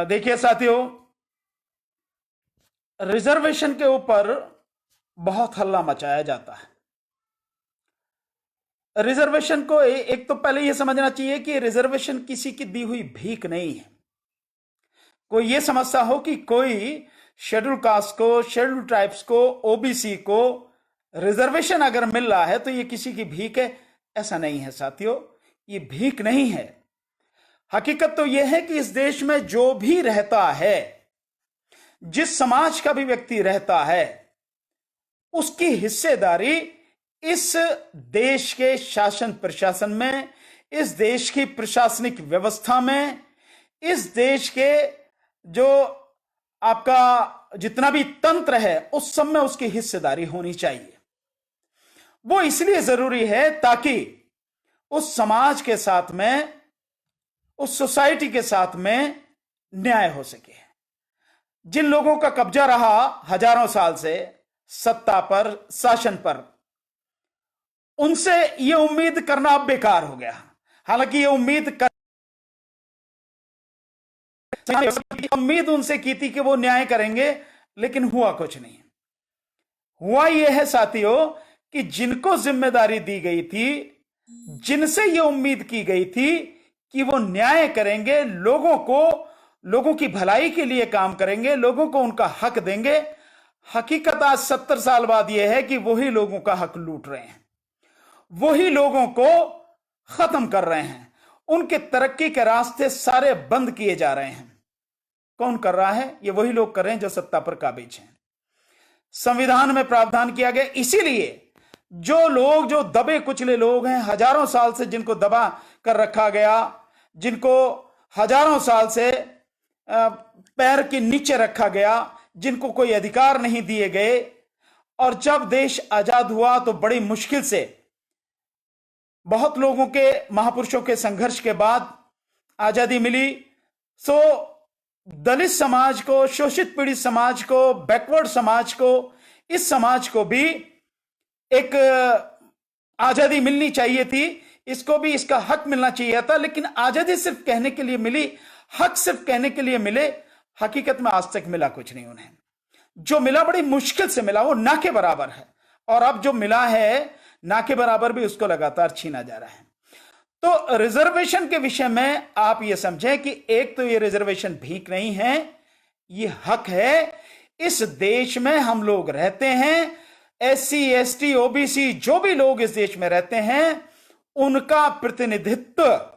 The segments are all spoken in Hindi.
देखिए साथियों, रिजर्वेशन के ऊपर बहुत हल्ला मचाया जाता है। रिजर्वेशन को एक तो पहले यह समझना चाहिए कि रिजर्वेशन किसी की दी हुई भीख नहीं है। कोई यह समझता हो कि कोई शेड्यूल कास्ट को, शेड्यूल ट्राइब्स को, ओबीसी को रिजर्वेशन अगर मिल रहा है तो यह किसी की भीख है, ऐसा नहीं है साथियों। ये भीख नहीं है। हकीकत तो यह है कि इस देश में जो भी रहता है, जिस समाज का भी व्यक्ति रहता है, उसकी हिस्सेदारी इस देश के शासन प्रशासन में, इस देश की प्रशासनिक व्यवस्था में, इस देश के जो आपका जितना भी तंत्र है उस सब में उसकी हिस्सेदारी होनी चाहिए। वो इसलिए जरूरी है ताकि उस समाज के साथ में, उस सोसाइटी के साथ में न्याय हो सके। जिन लोगों का कब्जा रहा हजारों साल से सत्ता पर, शासन पर, उनसे यह उम्मीद करना अब बेकार हो गया। हालांकि यह उम्मीद उनसे की थी कि वो न्याय करेंगे, लेकिन हुआ कुछ नहीं। हुआ यह है साथियों कि जिनको जिम्मेदारी दी गई थी, जिनसे यह उम्मीद की गई थी कि वो न्याय करेंगे, लोगों की भलाई के लिए काम करेंगे, लोगों को उनका हक देंगे, हकीकत आज 70 साल बाद यह है कि वही लोगों का हक लूट रहे हैं, वही लोगों को खत्म कर रहे हैं, उनके तरक्की के रास्ते सारे बंद किए जा रहे हैं। कौन कर रहा है? ये वही लोग कर रहे हैं जो सत्ता पर काबिज हैं। संविधान में प्रावधान किया गया, इसीलिए जो दबे कुचले लोग हैं, हजारों साल से जिनको दबा कर रखा गया, जिनको हजारों साल से पैर के नीचे रखा गया, जिनको कोई अधिकार नहीं दिए गए, और जब देश आजाद हुआ तो बड़ी मुश्किल से बहुत लोगों के, महापुरुषों के संघर्ष के बाद आजादी मिली। सो दलित समाज को, शोषित पीड़ित समाज को, बैकवर्ड समाज को, इस समाज को भी एक आजादी मिलनी चाहिए थी, इसको भी इसका हक मिलना चाहिए था। लेकिन आजादी सिर्फ कहने के लिए मिली, हक सिर्फ कहने के लिए मिले, हकीकत में आज तक मिला कुछ नहीं उन्हें। जो मिला बड़ी मुश्किल से मिला, वो ना के बराबर है, और अब जो मिला है ना के बराबर भी उसको लगातार छीना जा रहा है। तो रिजर्वेशन के विषय में आप ये समझें कि एक तो ये रिजर्वेशन भीख नहीं है, ये हक है। इस देश में हम लोग रहते हैं, एससी, एसटी, ओबीसी, जो भी लोग इस देश में रहते हैं, उनका प्रतिनिधित्व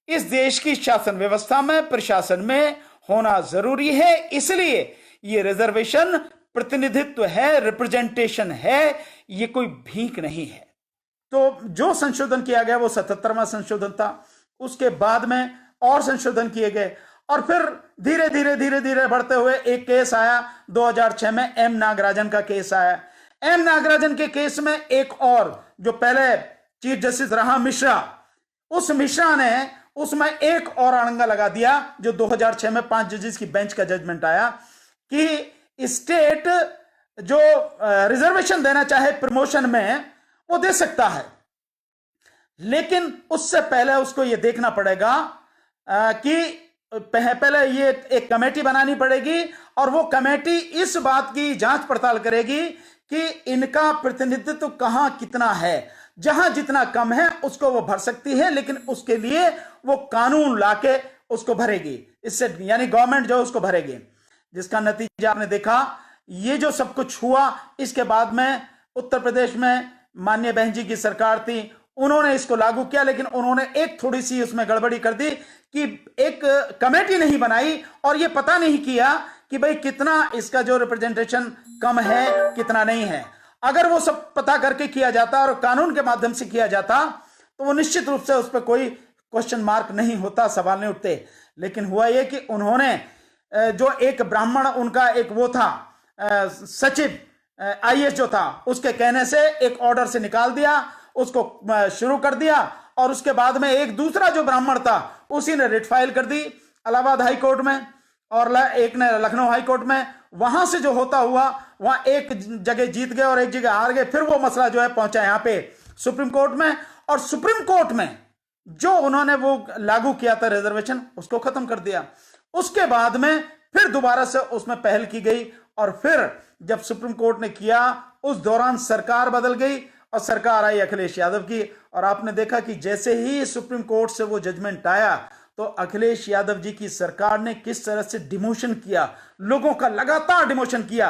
इस देश की शासन व्यवस्था में, प्रशासन में होना जरूरी है। इसलिए ये रिजर्वेशन प्रतिनिधित्व है, रिप्रेजेंटेशन है, ये कोई भीख नहीं है। तो जो संशोधन किया गया वो 77वां संशोधन था। उसके बाद में और संशोधन किए गए, और फिर धीरे धीरे बढ़ते हुए एक केस आया 2006 में, एम नागराजन का केस आया। एम नागराजन के केस में एक और, जो पहले चीफ जस्टिस रहा मिश्रा, उस मिश्रा ने उसमें एक और अड़ंगा लगा दिया, जो 2006 में 5 जजेस की बेंच का जजमेंट आया कि स्टेट जो रिजर्वेशन देना चाहे प्रमोशन में वो दे सकता है, लेकिन उससे पहले उसको ये देखना पड़ेगा कि पहले ये एक कमेटी बनानी पड़ेगी, और वो कमेटी इस बात की जांच पड़ताल करेगी कि इनका प्रतिनिधित्व कहां कितना है। जहां जितना कम है उसको वो भर सकती है, लेकिन उसके लिए वो कानून लाके उसको भरेगी, इससे यानी गवर्नमेंट जो उसको भरेगी। जिसका नतीजा आपने देखा, ये जो सब कुछ हुआ, इसके बाद में उत्तर प्रदेश में माननीय बहन जी की सरकार थी, उन्होंने इसको लागू किया, लेकिन उन्होंने एक थोड़ी सी उसमें गड़बड़ी कर दी कि एक कमेटी नहीं बनाई और ये पता नहीं किया कि भाई कितना इसका जो रिप्रेजेंटेशन कम है, कितना नहीं है। अगर वो सब पता करके किया जाता और कानून के माध्यम से किया जाता तो वो निश्चित रूप से उस पर कोई क्वेश्चन मार्क नहीं होता, सवाल नहीं उठते। लेकिन हुआ ये कि उन्होंने जो एक ब्राह्मण, उनका एक वो था सचिव आईएएस जो था, उसके कहने से एक ऑर्डर से निकाल दिया, उसको शुरू कर दिया, और उसके बाद में एक दूसरा जो ब्राह्मण था उसी ने रिट फाइल कर दी इलाहाबाद हाई कोर्ट में, और एक ने लखनऊ हाई कोर्ट में। वहां से जो होता हुआ, वहां एक जगह जीत गए और एक जगह हार गए। फिर वो मसला जो है पहुंचा यहां पे सुप्रीम कोर्ट में, और सुप्रीम कोर्ट में जो उन्होंने वो लागू किया था रिजर्वेशन, उसको खत्म कर दिया। उसके बाद में फिर दोबारा से उसमें पहल की गई और फिर जब सुप्रीम कोर्ट ने किया उस दौरान सरकार बदल गई और सरकार आई अखिलेश यादव की। और आपने देखा कि जैसे ही सुप्रीम कोर्ट से वो जजमेंट आया तो अखिलेश यादव जी की सरकार ने किस तरह से डिमोशन किया, लोगों का लगातार डिमोशन किया,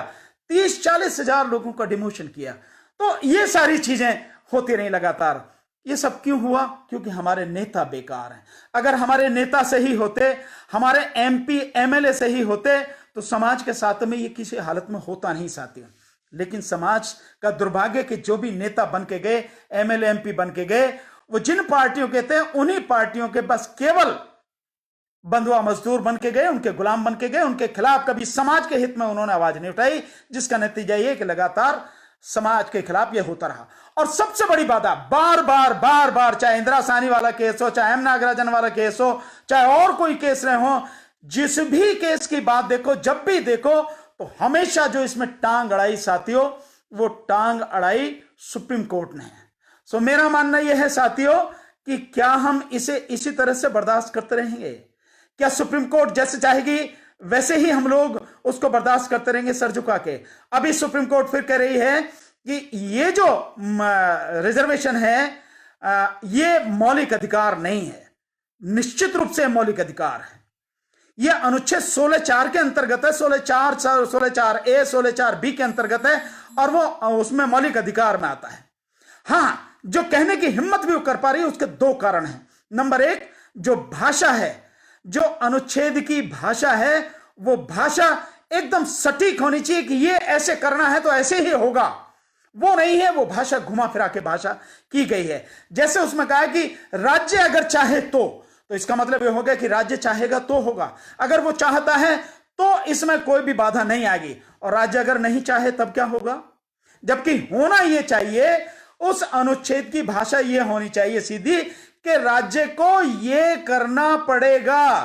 30-40 हजार लोगों का डिमोशन किया। तो ये सारी चीजें होती रही लगातार। ये सब क्यों हुआ? क्योंकि हमारे नेता बेकार हैं। अगर हमारे नेता सही होते, हमारे एमपी एमएलए सही होते तो समाज के साथ में ये किसी हालत में होता नहीं साथियों। लेकिन समाज का दुर्भाग्य कि जो भी नेता बन के गए, एमएलए एमपी बन के गए, वो जिन पार्टियों के थे उन्हीं पार्टियों के बस केवल बंधुआ मजदूर बन के गए, उनके गुलाम बन के गए। उनके खिलाफ कभी समाज के हित में उन्होंने आवाज नहीं उठाई, जिसका नतीजा यह कि लगातार समाज के खिलाफ यह होता रहा। और सबसे बड़ी बात, बार बार चाहे इंदिरा साहनी वाला केस हो, चाहे एम नागराजन वाला केस हो, चाहे और कोई केस रहे हो, जिस भी केस की बात देखो, जब भी देखो तो हमेशा जो इसमें टांग अड़ाई साथियों, वो टांग अड़ाई सुप्रीम कोर्ट ने है। सो मेरा मानना यह है साथियों कि क्या हम इसे इसी तरह से बर्दाश्त करते रहेंगे? क्या सुप्रीम कोर्ट जैसे चाहेगी वैसे ही हम लोग उसको बर्दाश्त करते रहेंगे सर झुका के? अभी सुप्रीम कोर्ट फिर कह रही है कि ये जो रिजर्वेशन है ये मौलिक अधिकार नहीं है। निश्चित रूप से मौलिक अधिकार है। यह अनुच्छेद 16(4) के अंतर्गत है, 16(4), 16(4)A, 16(4)B के अंतर्गत है और वो उसमें मौलिक अधिकार में आता है। हां, जो कहने की हिम्मत भी वो कर पा रही है उसके दो कारण हैं। नंबर एक, जो भाषा है, जो अनुच्छेद की भाषा है, वो भाषा एकदम सटीक होनी चाहिए कि ये ऐसे करना है तो ऐसे ही होगा। वो नहीं है, वो भाषा घुमा फिरा के भाषा की गई है। जैसे उसमें कहा है कि राज्य अगर चाहे तो इसका मतलब यह होगा कि राज्य चाहेगा तो होगा। अगर वो चाहता है तो इसमें कोई भी बाधा नहीं आएगी। और राज्य अगर नहीं चाहे तब क्या होगा? जबकि होना यह चाहिए, उस अनुच्छेद की भाषा यह होनी चाहिए सीधी कि राज्य को यह करना पड़ेगा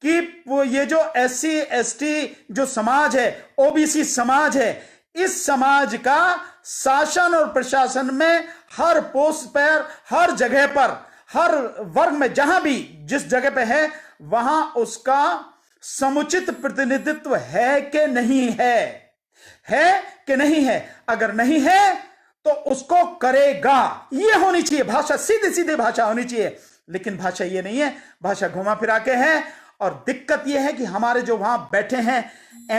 कि वो ये जो SC ST जो समाज है, OBC समाज है, इस समाज का शासन और प्रशासन में हर पोस्ट पर, हर जगह पर, हर वर्ग में, जहां भी जिस जगह पे है वहां उसका समुचित प्रतिनिधित्व है कि नहीं है कि नहीं है? अगर नहीं है तो उसको करेगा। यह होनी चाहिए भाषा, सीधी सीधी भाषा होनी चाहिए। लेकिन भाषा ये नहीं है, भाषा घुमा फिरा के है। और दिक्कत यह है कि हमारे जो वहां बैठे हैं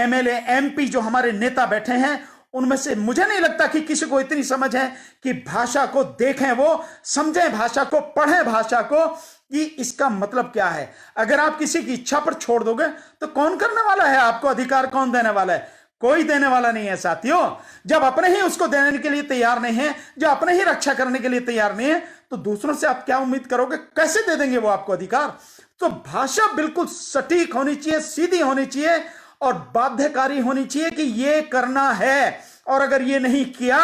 MLA MP, जो हमारे नेता बैठे हैं, उनमें से मुझे नहीं लगता कि किसी को इतनी समझ है कि भाषा को देखें, वो समझें भाषा को, पढ़ें भाषा को कि इसका मतलब क्या है। अगर आप किसी की इच्छा पर छोड़ दोगे तो कौन करने वाला है? आपको अधिकार कौन देने वाला है? कोई देने वाला नहीं है साथियों। जब अपने ही उसको देने के लिए तैयार नहीं है, जो अपने ही रक्षा करने के लिए तैयार नहीं है, तो दूसरों से आप क्या उम्मीद करोगे? कैसे दे देंगे वो आपको अधिकार? तो भाषा बिल्कुल सटीक होनी चाहिए, सीधी होनी चाहिए और बाध्यकारी होनी चाहिए कि ये करना है। और अगर ये नहीं किया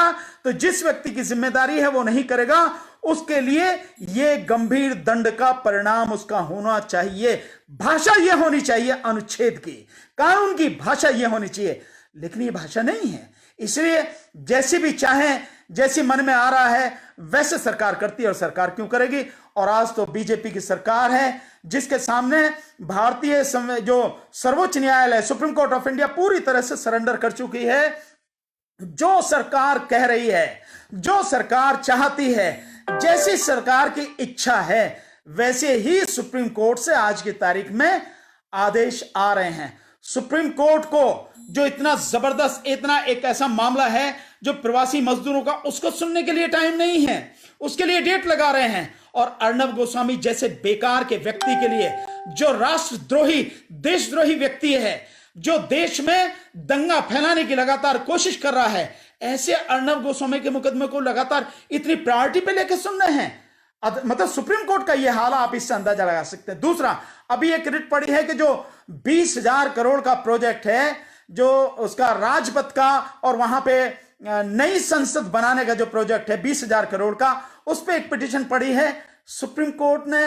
तो जिस व्यक्ति की जिम्मेदारी है वो नहीं करेगा, उसके लिए ये गंभीर दंड का परिणाम उसका होना चाहिए। भाषा ये होनी चाहिए अनुच्छेद की, कानून की भाषा ये होनी चाहिए। लेकिन ये भाषा नहीं है, इसलिए जैसी भी चाहे, जैसी मन में आ रहा है वैसे सरकार करती है। और सरकार क्यों करेगी? और आज तो बीजेपी की सरकार है जिसके सामने भारतीय जो सर्वोच्च न्यायालय, सुप्रीम कोर्ट ऑफ इंडिया पूरी तरह से सरेंडर कर चुकी है। जो सरकार कह रही है, जो सरकार चाहती है, जैसी सरकार की इच्छा है, वैसे ही सुप्रीम कोर्ट से आज की तारीख में आदेश आ रहे हैं। सुप्रीम कोर्ट को जो इतना जबरदस्त, इतना एक ऐसा मामला है जो प्रवासी मजदूरों का, उसको सुनने के लिए टाइम नहीं है, उसके लिए डेट लगा रहे हैं। और अर्णब गोस्वामी जैसे बेकार के व्यक्ति के लिए, जो राष्ट्रद्रोही, देशद्रोही व्यक्ति है, जो देश में दंगा फैलाने की लगातार कोशिश कर रहा है, ऐसे अर्णब गोस्वामी के मुकदमे को लगातार इतनी प्रायोरिटी पे लेकर सुन रहे हैं। मतलब सुप्रीम कोर्ट का यह हाल, आप इससे अंदाजा लगा सकते हैं। दूसरा, अभी एक रिट पड़ी है कि जो 20,000 करोड़ का प्रोजेक्ट है, जो उसका राजपथ का और वहां पे नई संसद बनाने का जो प्रोजेक्ट है 20,000 करोड़ का, उस पर एक पिटीशन पड़ी है। सुप्रीम कोर्ट ने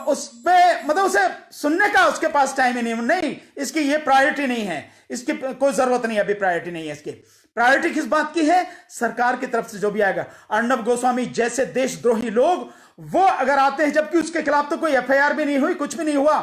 उस पे, मतलब उसे सुनने का उसके पास टाइम ही नहीं, इसकी ये प्रायोरिटी नहीं है, इसकी कोई जरूरत नहीं, अभी प्रायोरिटी नहीं है इसकी। प्रायोरिटी किस बात की है? सरकार की तरफ से जो भी आएगा। अर्णब गोस्वामी जैसे देशद्रोही लोग वो अगर आते हैं, जबकि उसके खिलाफ तो कोई FIR भी नहीं हुई, कुछ भी नहीं हुआ,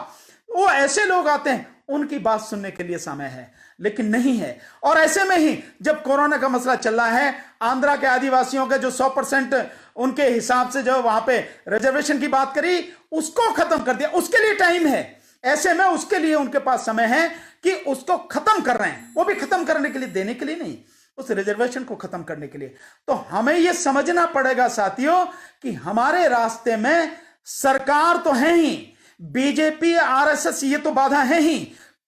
वो ऐसे लोग आते हैं, उनकी बात सुनने के लिए समय है, लेकिन नहीं है। और ऐसे में ही जब कोरोना का मसला चल रहा है, आंध्रा के आदिवासियों के जो 100% उनके हिसाब से जो वहां पे रिजर्वेशन की बात करी, उसको खत्म कर दिया, उसके लिए टाइम है। ऐसे में उसके लिए उनके पास समय है कि उसको खत्म कर रहे हैं, वो भी खत्म करने के लिए, देने के लिए नहीं, उस रिजर्वेशन को खत्म करने के लिए। तो हमें यह समझना पड़ेगा साथियों कि हमारे रास्ते में सरकार तो है ही, बीजेपी, आरएसएस ये तो बाधा है ही,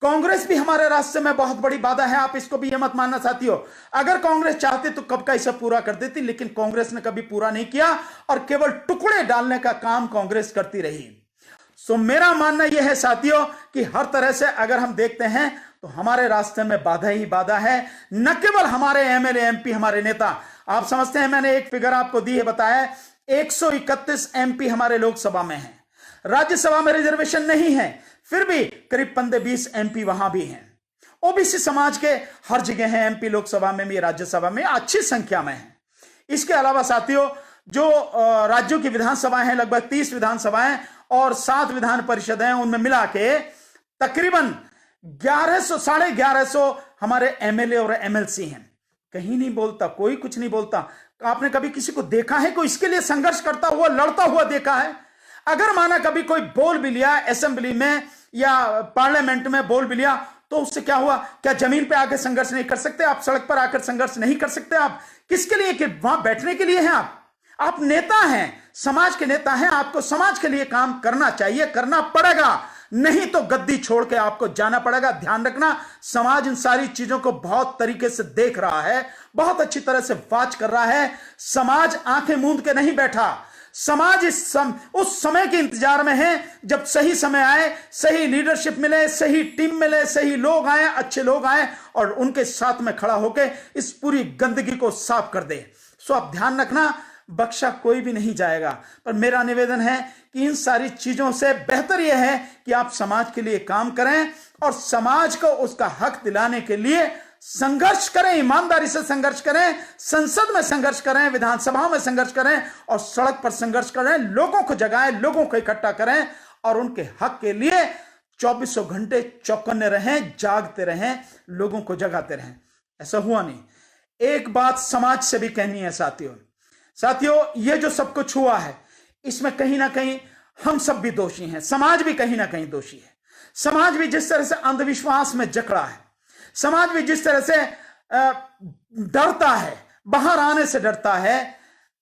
कांग्रेस भी हमारे रास्ते में बहुत बड़ी बाधा है। आप इसको भी ये मत मानना साथियों, अगर कांग्रेस चाहती तो कब का इसे पूरा कर देती, लेकिन कांग्रेस ने कभी पूरा नहीं किया और केवल टुकड़े डालने का काम कांग्रेस करती रही। सो मेरा मानना यह है साथियों कि हर तरह से अगर हम देखते हैं तो हमारे रास्ते में बाधा ही बाधा है, न केवल हमारे एमएलए एमपी, हमारे नेता। आप समझते हैं, मैंने एक फिगर आपको दी है, बताया 131 एमपी हमारे लोकसभा में है, राज्यसभा में रिजर्वेशन नहीं है, फिर भी करीब 15-20 एमपी वहां भी हैं। ओबीसी समाज के हर जगह हैं, एमपी लोकसभा में भी, राज्यसभा में अच्छी संख्या में है। इसके अलावा साथियों जो राज्यों की विधानसभाएं हैं, लगभग 30 विधानसभाएं और 7 विधान परिषद हैं, उनमें मिला के तकरीबन 1100, 1150 हमारे एमएलए और एमएलसी हैं। कहीं नहीं बोलता, कोई कुछ नहीं बोलता। आपने कभी किसी को देखा है कोई इसके लिए संघर्ष करता हुआ, लड़ता हुआ देखा है? अगर माना कभी कोई बोल भी लिया असेंबली में या पार्लियामेंट में बोल भी लिया, तो उससे क्या हुआ? क्या जमीन पे आकर संघर्ष नहीं कर सकते आप? सड़क पर आकर संघर्ष नहीं कर सकते आप? किसके लिए? कि वहां बैठने के लिए हैं आप नेता हैं, समाज के नेता हैं, आपको समाज के लिए काम करना चाहिए, करना पड़ेगा, नहीं तो गद्दी छोड़ के आपको जाना पड़ेगा। ध्यान रखना, समाज इन सारी चीजों को बहुत तरीके से देख रहा है, बहुत अच्छी तरह से वाच कर रहा है। समाज आंखें मूंद के नहीं बैठा, समाज उस समय के इंतजार में है जब सही समय आए, सही लीडरशिप मिले, सही टीम मिले, सही लोग आए, अच्छे लोग आए और उनके साथ में खड़ा होकर इस पूरी गंदगी को साफ कर दे। सो आप ध्यान रखना, बख्शा कोई भी नहीं जाएगा। पर मेरा निवेदन है कि इन सारी चीजों से बेहतर यह है कि आप समाज के लिए काम करें और समाज को उसका हक दिलाने के लिए संघर्ष करें, ईमानदारी से संघर्ष करें, संसद में संघर्ष करें, विधानसभा में संघर्ष करें और सड़क पर संघर्ष करें, लोगों को जगाएं, लोगों को इकट्ठा करें और उनके हक के लिए 24 घंटे चौकन्ने रहें, जागते रहें, लोगों को जगाते रहें। ऐसा हुआ नहीं। एक बात समाज से भी कहनी है साथियों, ये जो सब कुछ हुआ है इसमें कहीं ना कहीं हम सब भी दोषी हैं, समाज भी कहीं ना कहीं दोषी है। समाज भी जिस तरह से अंधविश्वास में जकड़ा है, समाज भी जिस तरह से डरता है, बाहर आने से डरता है,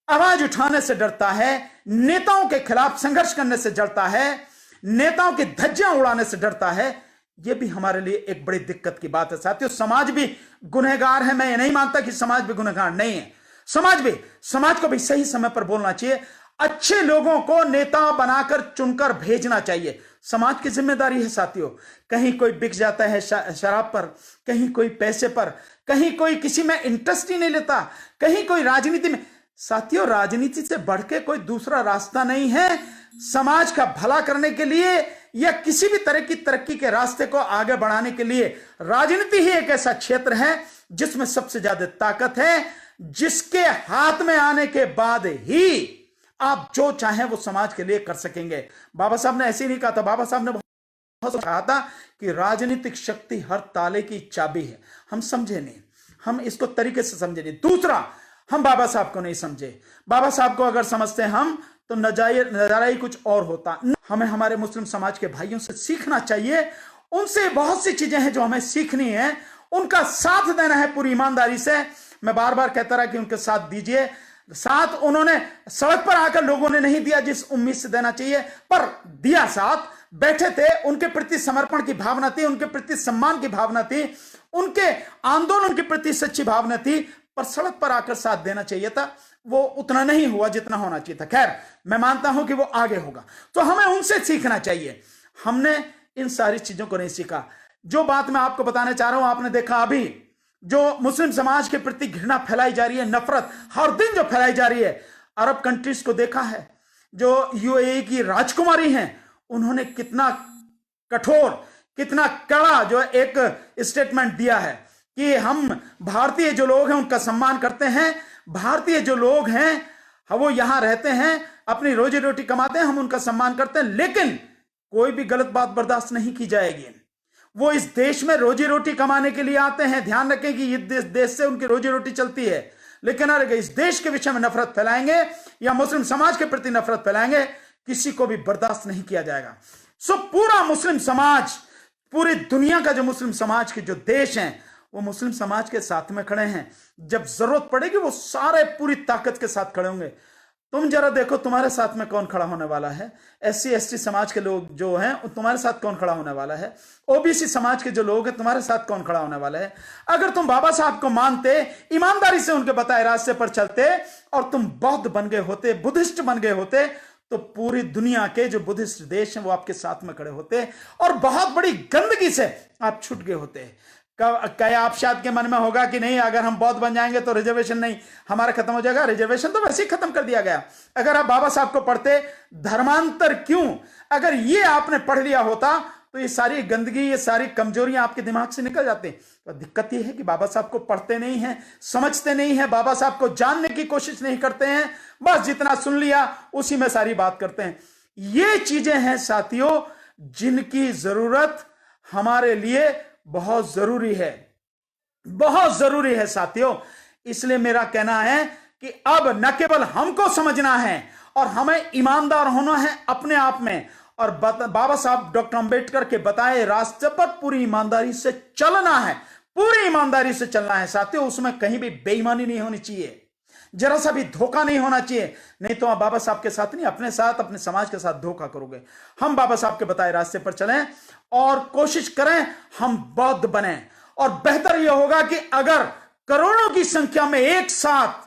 आवाज उठाने से डरता है, नेताओं के खिलाफ संघर्ष करने से डरता है, नेताओं की धज्जियां उड़ाने से डरता है, यह भी हमारे लिए एक बड़ी दिक्कत की बात है साथियों। समाज भी गुनहगार है, मैं ये नहीं मानता कि समाज भी गुनहगार नहीं है। समाज को भी सही समय पर बोलना चाहिए, अच्छे लोगों को नेता बनाकर चुनकर भेजना चाहिए। समाज की जिम्मेदारी है साथियों। कहीं कोई बिक जाता है शराब पर, कहीं कोई पैसे पर, कहीं कोई किसी में इंटरेस्ट ही नहीं लेता, कहीं कोई राजनीति में। साथियों, राजनीति से बढ़ के कोई दूसरा रास्ता नहीं है समाज का भला करने के लिए या किसी भी तरह की तरक्की के रास्ते को आगे बढ़ाने के लिए। राजनीति ही एक ऐसा क्षेत्र है जिसमें सबसे ज्यादा ताकत है, जिसके हाथ में आने के बाद ही आप जो चाहें वो समाज के लिए कर सकेंगे। बाबा साहब ने ऐसे ही नहीं कहा था, बाबा साहब ने बहुत कहा था कि राजनीतिक शक्ति हर ताले की चाबी है। हम समझे नहीं, हम इसको तरीके से समझे नहीं। दूसरा, हम बाबा साहब को नहीं समझे। बाबा साहब को अगर समझते हम तो नजारा ही कुछ और होता। हमें हमारे मुस्लिम समाज के भाइयों से सीखना चाहिए, उनसे बहुत सी चीजें हैं जो हमें सीखनी है, उनका साथ देना है पूरी ईमानदारी से। मैं बार बार कहता रहा कि उनके साथ दीजिए। साथ उन्होंने सड़क पर आकर लोगों ने नहीं दिया जिस उम्मीद से देना चाहिए, पर दिया साथ, बैठे थे, उनके प्रति समर्पण की भावना थी, उनके प्रति सम्मान की भावना थी, उनके आंदोलन के प्रति सच्ची भावना थी, पर सड़क पर आकर साथ देना चाहिए था। वो उतना नहीं हुआ जितना होना चाहिए था। खैर, मैं मानता हूं कि वो आगे होगा, तो हमें उनसे सीखना चाहिए। हमने इन सारी चीजों को नहीं सीखा। जो बात मैं आपको बताने चाह रहा हूं, आपने देखा अभी जो मुस्लिम समाज के प्रति घृणा फैलाई जा रही है, नफरत हर दिन जो फैलाई जा रही है, अरब कंट्रीज को देखा है, जो यूएई की राजकुमारी हैं, उन्होंने कितना कठोर, कितना कड़ा जो एक स्टेटमेंट दिया है कि हम भारतीय जो लोग हैं उनका सम्मान करते हैं, भारतीय जो लोग हैं वो यहां रहते हैं, अपनी रोजी रोटी कमाते हैं, हम उनका सम्मान करते हैं, लेकिन कोई भी गलत बात बर्दाश्त नहीं की जाएगी। वो इस देश में रोजी रोटी कमाने के लिए आते हैं। ध्यान रखें कि ये देश से उनकी रोजी रोटी चलती है, लेकिन अगर इस देश के विषय में नफरत फैलाएंगे या मुस्लिम समाज के प्रति नफरत फैलाएंगे, किसी को भी बर्दाश्त नहीं किया जाएगा। सो पूरा मुस्लिम समाज, पूरी दुनिया का जो मुस्लिम समाज के जो देश हैं, वो मुस्लिम समाज के साथ में खड़े हैं। जब जरूरत पड़ेगी वो सारे पूरी ताकत के साथ खड़े होंगे। तुम जरा देखो तुम्हारे साथ में कौन खड़ा होने वाला है। SC ST समाज के लोग जो हैं तुम्हारे साथ कौन खड़ा होने वाला है। OBC समाज के जो लोग हैं तुम्हारे साथ कौन खड़ा होने वाला है। अगर तुम बाबा साहब को मानते, ईमानदारी से उनके बताए रास्ते पर चलते और तुम बौद्ध बन गए होते, बुद्धिस्ट बन गए होते, तो पूरी दुनिया के जो बुद्धिस्ट देश हैं वो आपके साथ में खड़े होते और बहुत बड़ी गंदगी से आप छूट गए होते। क्या आप शायद के मन में होगा कि नहीं, अगर हम बौद्ध बन जाएंगे तो रिजर्वेशन नहीं हमारा खत्म हो जाएगा। रिजर्वेशन तो वैसे ही खत्म कर दिया गया। अगर आप बाबा साहब को पढ़ते, धर्मांतर क्यों, अगर ये आपने पढ़ लिया होता तो ये सारी गंदगी, ये सारी कमजोरियां आपके दिमाग से निकल जाती। तो दिक्कत ये है कि बाबा साहब को पढ़ते नहीं हैं, समझते नहीं हैं, बाबा साहब को जानने की कोशिश नहीं करते हैं, बस जितना सुन लिया उसी में सारी बात करते हैं। ये चीजें हैं साथियों जिनकी जरूरत हमारे लिए बहुत जरूरी है, बहुत जरूरी है साथियों। इसलिए मेरा कहना है कि अब न केवल हमको समझना है और हमें ईमानदार होना है अपने आप में, और बाबा साहब डॉक्टर अंबेडकर के बताए रास्ते पर पूरी ईमानदारी से चलना है, पूरी ईमानदारी से चलना है साथियों। उसमें कहीं भी बेईमानी नहीं होनी चाहिए, जरा सा भी धोखा नहीं होना चाहिए, नहीं तो आप बाबा साहब के साथ नहीं, अपने साथ, अपने समाज के साथ धोखा करोगे। हम बाबा साहब के बताए रास्ते पर चलें और कोशिश करें हम बौद्ध बने। और बेहतर यह होगा कि अगर करोड़ों की संख्या में एक साथ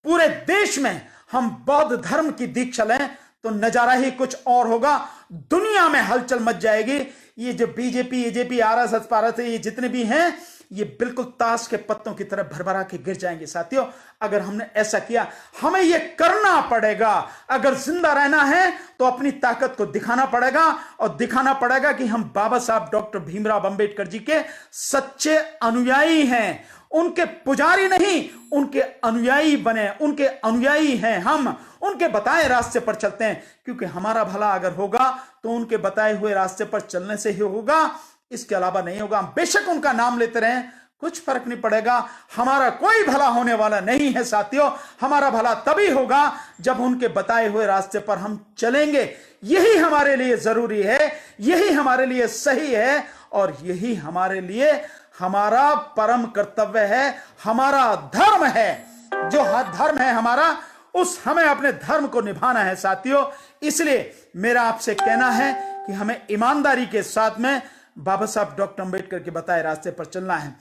पूरे देश में हम बौद्ध धर्म की दीक्षा लें तो नजारा ही कुछ और होगा। दुनिया में हलचल मच जाएगी। ये जो बीजेपी, AJP, RSS, पारस, ये जितने भी हैं, ये बिल्कुल ताश के पत्तों की तरह भरभरा के गिर जाएंगे साथियों। अगर हमने ऐसा किया, हमें ये करना पड़ेगा। अगर जिंदा रहना है तो अपनी ताकत को दिखाना पड़ेगा, और दिखाना पड़ेगा कि हम बाबा साहब डॉक्टर भीमराव अंबेडकर जी के सच्चे अनुयायी हैं, उनके पुजारी नहीं, उनके अनुयायी बने, उनके अनुयायी हैं हम, उनके बताए रास्ते पर चलते हैं। क्योंकि हमारा भला अगर होगा तो उनके बताए हुए रास्ते पर चलने से ही होगा, इसके अलावा नहीं होगा। हम बेशक उनका नाम लेते रहें, कुछ फर्क नहीं पड़ेगा। हमारा कोई भला होने वाला नहीं है साथियों। हमारा भला तभी होगा जब उनके बताए हुए रास्ते पर हम चलेंगे। यही हमारे लिए जरूरी है, यही हमारे लिए सही है, और यही हमारे लिए हमारा परम कर्तव्य है, हमारा धर्म है। जो धर्म है हमारा, उस हमें अपने धर्म को निभाना है साथियों। इसलिए मेरा आपसे कहना है कि हमें ईमानदारी के साथ में बाबा साहब डॉक्टर अंबेडकर के बताए रास्ते पर चलना है।